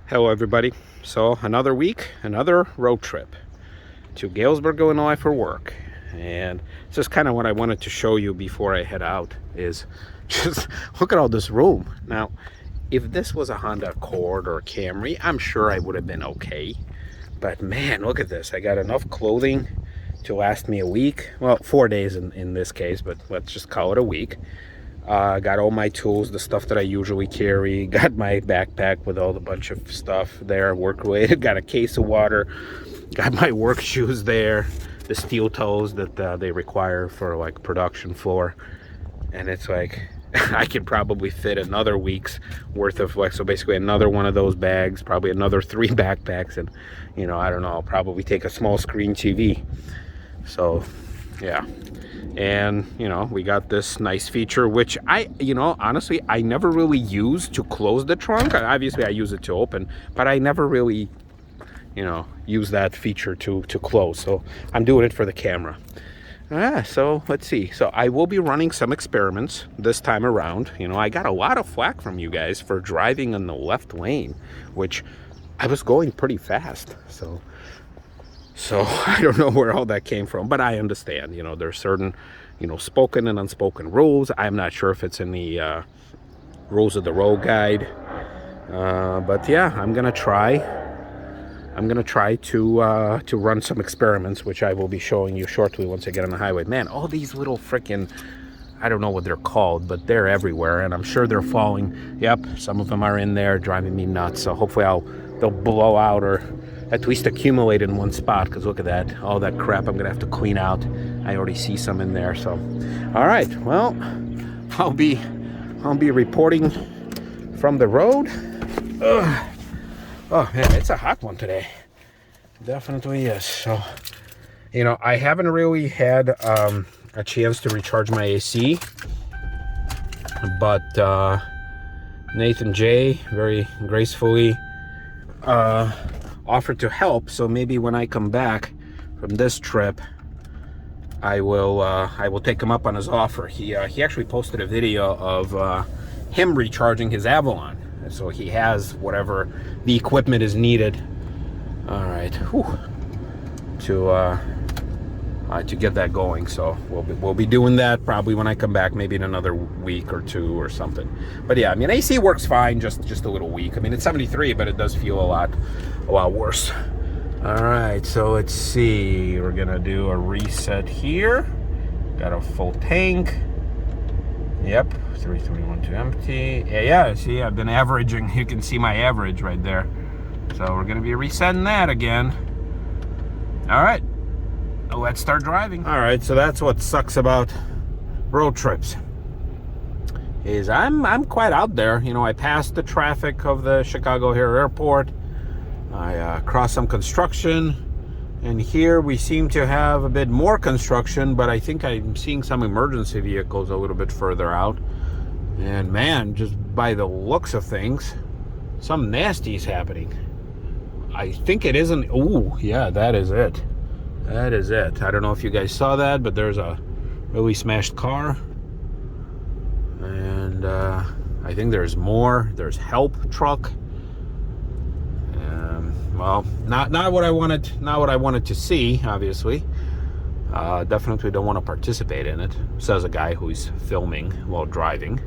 Hello everybody. So another week, another road trip to Galesburg, Illinois for work. And it's just kind of what I wanted to show you before I head out is just look at all this room. Now, if this was a Honda Accord or a Camry, I'm sure I would have been okay. But man, look at this. I got enough clothing to last me a week. Well, 4 days in this case, but let's just call it a week. Got all my tools, the stuff that I usually carry. Got my backpack with all the bunch of stuff there, work related. Got a case of water. Got my work shoes there, the steel toes that they require for like production floor. And it's like I could probably fit another week's worth of like, so basically another one of those bags, probably another 3 backpacks, and you know, I don't know, I'll probably take a small screen TV. So yeah. And you know, we got this nice feature which honestly I never really use to close the trunk. Obviously I use it to open, but I never really use that feature to close. So I'm doing it for the camera. So let's see. So I will be running some experiments this time around. I got a lot of flack from you guys for driving in the left lane, which I was going pretty fast. So I don't know where all that came from, but I understand, there's certain, spoken and unspoken rules. I'm not sure if it's in the rules of the road guide. But yeah, I'm going to try to run some experiments, which I will be showing you shortly once I get on the highway. Man, all these little freaking, I don't know what they're called, but they're everywhere, and I'm sure they're falling. Yep, some of them are in there driving me nuts. So hopefully they'll blow out or at least accumulate in one spot, because look at that, all that crap I'm gonna have to clean out. I already see some in there. So all right, well, I'll be reporting from the road. Ugh. Oh man, it's a hot one today. Definitely is. So I haven't really had a chance to recharge my AC, but Nathan J very gracefully offered to help. So maybe when I come back from this trip, I will take him up on his offer. He actually posted a video of him recharging his Avalon, so he has whatever the equipment is needed. All right, to get that going. So we'll be doing that probably when I come back, maybe in another week or two or something. But yeah, I mean, AC works fine, just a little weak. I mean, it's 73, but it does feel a lot worse. All right, so let's see. We're gonna do a reset here. Got a full tank. Yep, 331 empty. Yeah. See, I've been averaging. You can see my average right there. So we're gonna be resetting that again. All right. Let's start driving. All right, so that's what sucks about road trips, is I'm quite out there. I passed the traffic of the Chicago O'Hare Airport. I crossed some construction, and here we seem to have a bit more construction, but I think I'm seeing some emergency vehicles a little bit further out. And man, just by the looks of things, some nasty is happening. I think it isn't. Ooh, yeah, that is it. That is it. I don't know if you guys saw that, but there's a really smashed car. And I think there's more. There's help truck. Well, not what I wanted. Not what I wanted to see. Obviously, definitely don't want to participate in it. Says a guy who's filming while driving.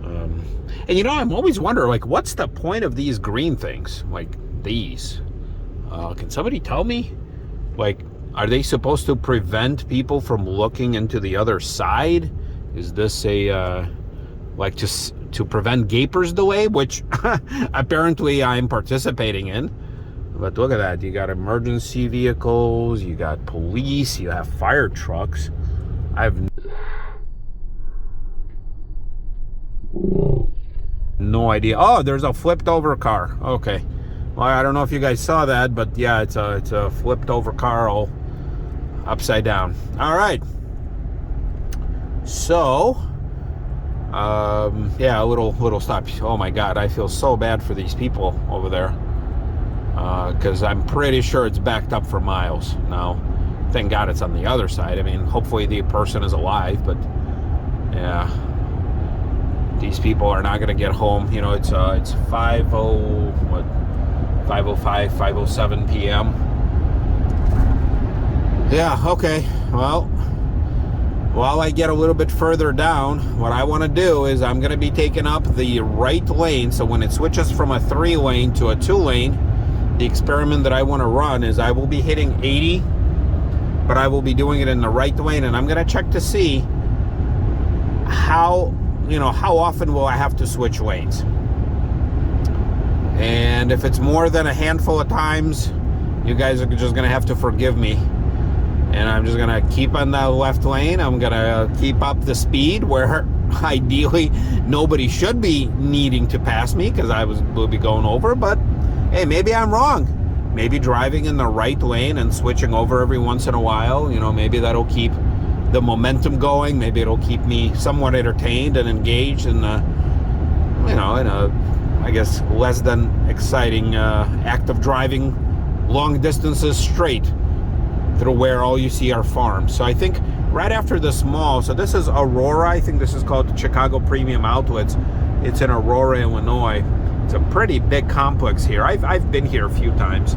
And I'm always wondering, like, what's the point of these green things, like these? Can somebody tell me? Like, are they supposed to prevent people from looking into the other side? Is this a like just to prevent gapers delay, which apparently I'm participating in? But look at that. You got emergency vehicles, you got police, you have fire trucks. I've no idea. Oh, there's a flipped over car. Okay. Well, I don't know if you guys saw that, but yeah, it's a flipped over car all upside down. All right. So, yeah, a little stop. Oh my God, I feel so bad for these people over there, because I'm pretty sure it's backed up for miles now. Thank God it's on the other side. I mean, hopefully the person is alive, but yeah, these people are not going to get home. You know, it's 5:05, 5:07 p.m. Yeah, okay. Well, while I get a little bit further down, what I want to do is I'm going to be taking up the right lane. So when it switches from a 3-lane to a 2-lane, the experiment that I want to run is I will be hitting 80, but I will be doing it in the right lane, and I'm going to check to see how often will I have to switch lanes. And if it's more than a handful of times, you guys are just going to have to forgive me. And I'm just going to keep on the left lane. I'm going to keep up the speed where ideally nobody should be needing to pass me, because will be going over. But hey, maybe I'm wrong. Maybe driving in the right lane and switching over every once in a while, maybe that'll keep the momentum going. Maybe it'll keep me somewhat entertained and engaged in a I guess less than exciting act of driving long distances straight through where all you see are farms. So I think right after this mall, so this is Aurora, I think this is called the Chicago Premium Outlets. It's in Aurora, Illinois. It's a pretty big complex here. I've been here a few times.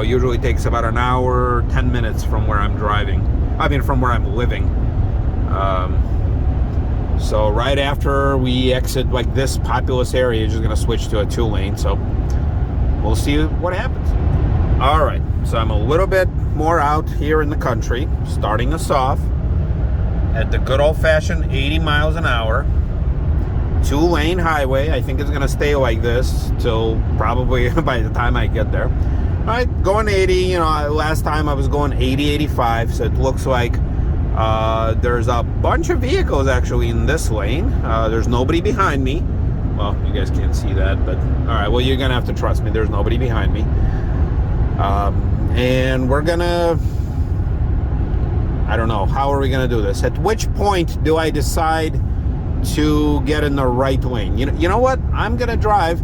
Usually takes about an hour, 10 minutes from where I'm driving. From where I'm living. So right after we exit like this populous area, you're just going to switch to a 2-lane. So we'll see what happens. All right. So I'm a little bit more out here in the country, starting us off at the good old-fashioned 80 miles an hour. 2-lane highway. I think it's going to stay like this till probably by the time I get there. All right, going 80. Last time I was going 80, 85. So it looks like there's a bunch of vehicles actually in this lane. There's nobody behind me. Well, you guys can't see that, but all right. Well, you're going to have to trust me. There's nobody behind me. And we're going to... I don't know. How are we going to do this? At which point do I decide to get in the right lane? You know what? I'm gonna drive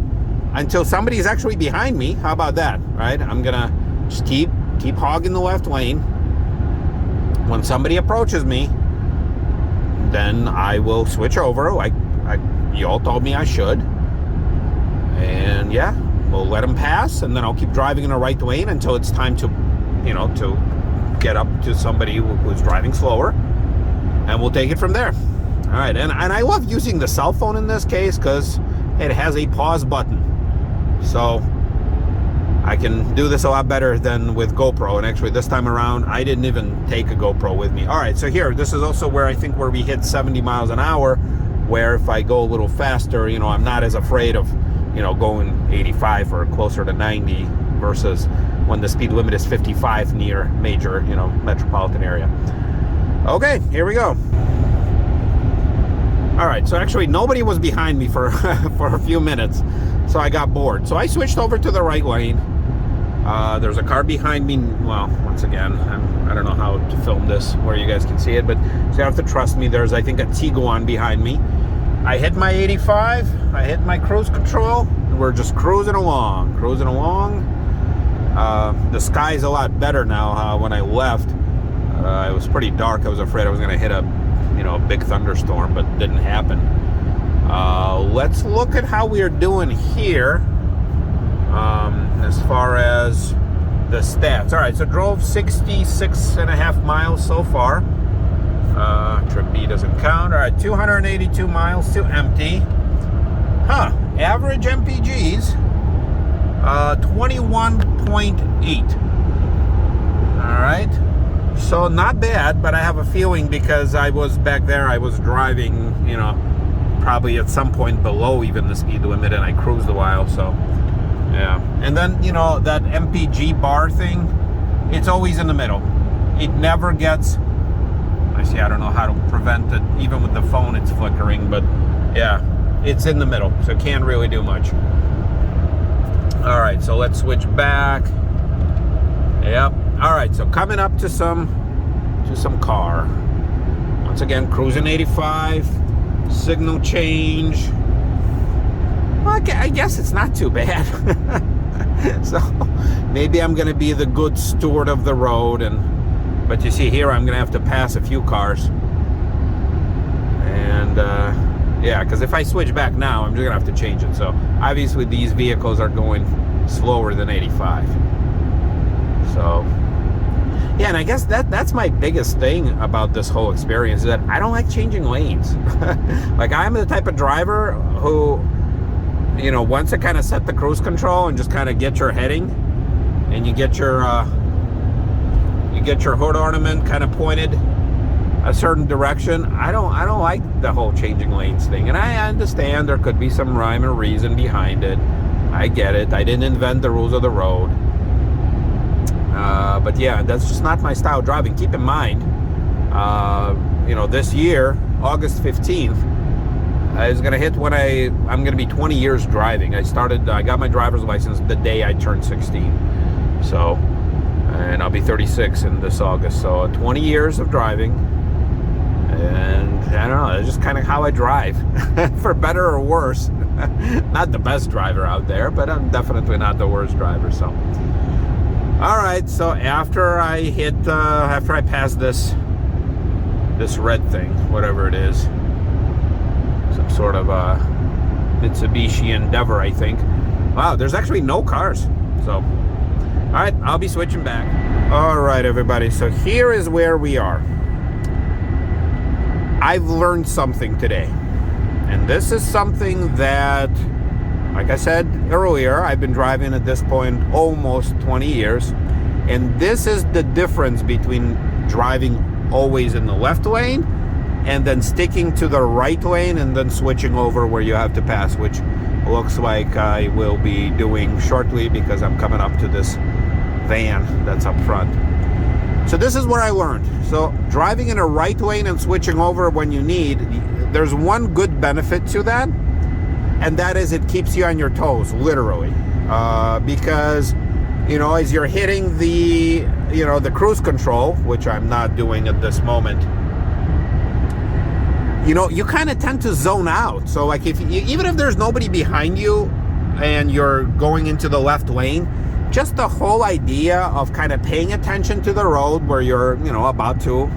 until somebody's actually behind me. How about that? Right? I'm gonna just keep hogging the left lane. When somebody approaches me, then I will switch over like you all told me I should. And yeah, we'll let them pass, and then I'll keep driving in the right lane until it's time to get up to somebody who's driving slower, and we'll take it from there. All right, and I love using the cell phone in this case because it has a pause button. So I can do this a lot better than with GoPro. And actually this time around, I didn't even take a GoPro with me. All right, so here, this is also where I think where we hit 70 miles an hour, where if I go a little faster, I'm not as afraid of, going 85 or closer to 90 versus when the speed limit is 55 near major, metropolitan area. Okay, here we go. All right, so actually nobody was behind me for for a few minutes, so I got bored. So I switched over to the right lane. There's a car behind me. Well, once again, I don't know how to film this where you guys can see it, but so you have to trust me. There's, I think, a Tiguan behind me. I hit my 85. I hit my cruise control. And we're just cruising along. The sky's a lot better now. When I left, it was pretty dark. I was afraid I was going to hit a big thunderstorm, but it didn't happen. Let's look at how we are doing here as far as the stats. All right, so drove 66.5 miles so far. Trip B doesn't count. All right, 282 miles to empty. Average MPGs 21.8. All right. So not bad, but I have a feeling because I was back there, I was driving, probably at some point below even the speed limit, and I cruised a while, so yeah. And then, that MPG bar thing, it's always in the middle. It never gets, I don't know how to prevent it. Even with the phone, it's flickering, but yeah, it's in the middle, so it can't really do much. All right, so let's switch back. Yep. All right, so coming up to some car. Once again, cruising 85, signal change. Well, I guess it's not too bad. So maybe I'm going to be the good steward of the road, but you see here I'm going to have to pass a few cars. And Yeah, because if I switch back now, I'm just gonna have to change it. So obviously these vehicles are going slower than 85. So yeah, and I guess that's my biggest thing about this whole experience, is that I don't like changing lanes. Like, I'm the type of driver who, you know, once I kind of set the cruise control and just kind of get your heading, and you get your hood ornament kind of pointed a certain direction, I don't like the whole changing lanes thing. And I understand there could be some rhyme or reason behind it. I get it. I didn't invent the rules of the road. But yeah, that's just not my style of driving. Keep in mind, you know, this year, August 15th, is going to hit when I'm going to be 20 years driving. I got my driver's license the day I turned 16. So, and I'll be 36 in this August. So 20 years of driving. And I don't know, it's just kind of how I drive, for better or worse. Not the best driver out there, but I'm definitely not the worst driver. So, all right. So after I pass this red thing, whatever it is, some sort of a Mitsubishi Endeavor, I think. Wow, there's actually no cars. So, all right, I'll be switching back. All right, everybody. So here is where we are. I've learned something today, and this is something that, like I said earlier, I've been driving at this point almost 20 years, and this is the difference between driving always in the left lane and then sticking to the right lane and then switching over where you have to pass, which looks like I will be doing shortly because I'm coming up to this van that's up front. So this is what I learned. So driving in a right lane and switching over when you need, there's one good benefit to that, and that is it keeps you on your toes, literally. Because, you know, as you're hitting the cruise control, which I'm not doing at this moment, you know, you kind of tend to zone out. So like even if there's nobody behind you and you're going into the left lane, just the whole idea of kind of paying attention to the road where you're, you know, about to,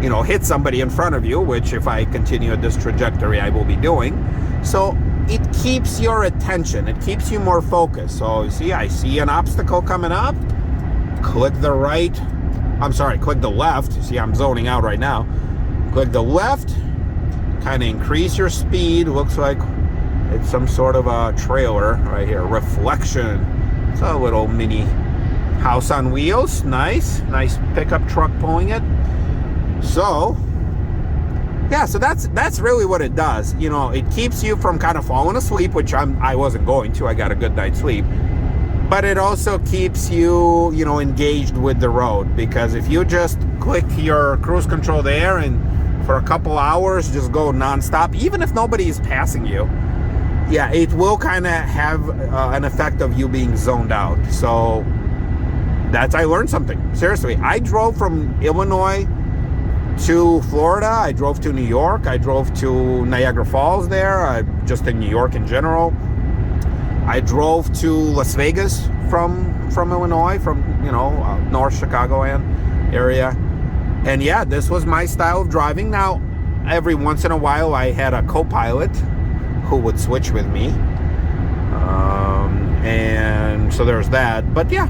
you know, hit somebody in front of you, which if I continue at this trajectory, I will be doing. So it keeps your attention. It keeps you more focused. So you see, I see an obstacle coming up. Click the left. You see, I'm zoning out right now. Click the left, kind of increase your speed. Looks like it's some sort of a trailer right here. Reflection. It's a little mini house on wheels. Nice pickup truck pulling it. So yeah, so that's really what it does. You know, it keeps you from kind of falling asleep, which I wasn't going to. I got a good night's sleep. But it also keeps you, you know, engaged with the road, because if you just click your cruise control there and for a couple hours just go nonstop, even if nobody is passing you, yeah, it will kind of have an effect of you being zoned out. So I learned something. Seriously, I drove from Illinois to Florida. I drove to New York. I drove to Niagara Falls there, just in New York in general. I drove to Las Vegas from Illinois, from, you know, North Chicagoland area. And yeah, this was my style of driving. Now, every once in a while, I had a co-pilot who would switch with me, and so there's that. But yeah,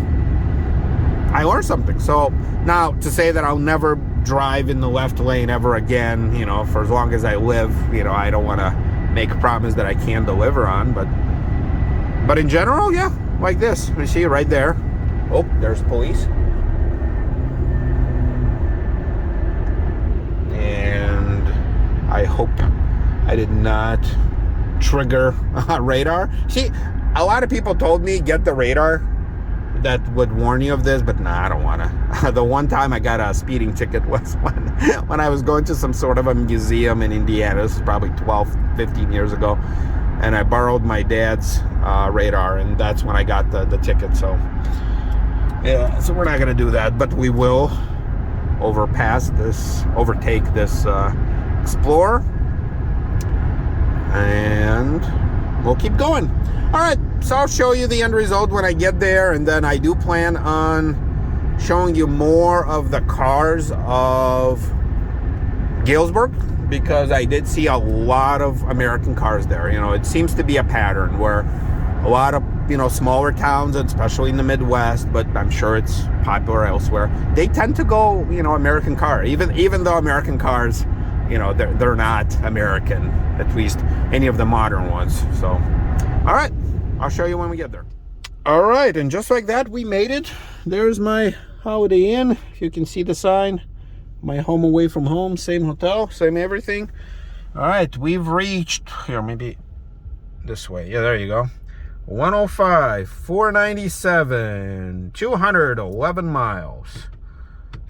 I learned something. So now to say that I'll never drive in the left lane ever again, you know, for as long as I live, you know, I don't want to make a promise that I can deliver on, but in general, yeah, like this. You see right there. Oh, there's police. And I hope I did not trigger radar. See, a lot of people told me get the radar that would warn you of this, but nah, I don't want to. The one time I got a speeding ticket was when I was going to some sort of a museum in Indiana. This is probably 12, 15 years ago. And I borrowed my dad's radar, and that's when I got the ticket. So yeah, so we're not going to do that, but we will overtake this Explorer, and we'll keep going. All right, so I'll show you the end result when I get there, and then I do plan on showing you more of the cars of Galesburg, because I did see a lot of American cars there. You know, it seems to be a pattern where a lot of, you know, smaller towns, especially in the Midwest, but I'm sure it's popular elsewhere, they tend to go, you know, American car, even though American cars, you know, they're not American, at least any of the modern ones. So, all right, I'll show you when we get there. All right, and just like that, we made it. There's my Holiday Inn. If you can see the sign, my home away from home, same hotel, same everything. All right, we've reached, here, maybe this way. Yeah, there you go. 105, 497, 211 miles.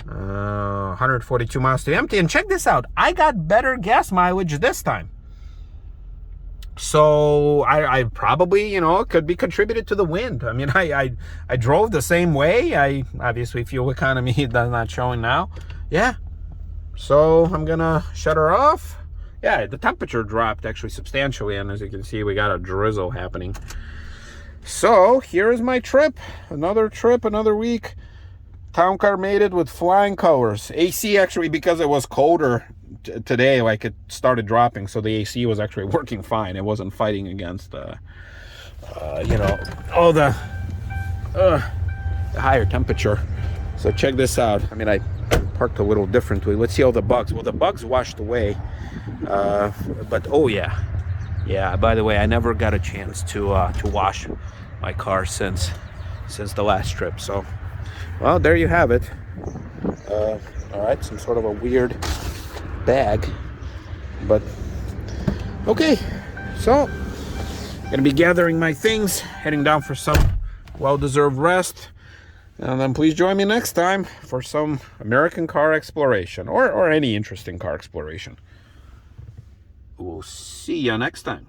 142 miles to empty. And check this out, I got better gas mileage this time. So I probably, you know, could be contributed to the wind. I mean, I drove the same way. Obviously fuel economy is not showing now. Yeah. So I'm gonna shut her off. Yeah, the temperature dropped actually substantially, and as you can see, we got a drizzle happening. So here is my trip, another week. Town car made it with flying colors. AC actually, because it was colder today, like it started dropping, so the AC was actually working fine. It wasn't fighting against you know, all the higher temperature. So check this out. I mean, I parked a little differently. Let's see all the bugs. Well, the bugs washed away, but oh yeah, by the way, I never got a chance to wash my car since the last trip. So, well, there you have it. All right, some sort of a weird bag, but okay. So gonna be gathering my things, heading down for some well-deserved rest, and then please join me next time for some American car exploration, or any interesting car exploration. We'll see you next time.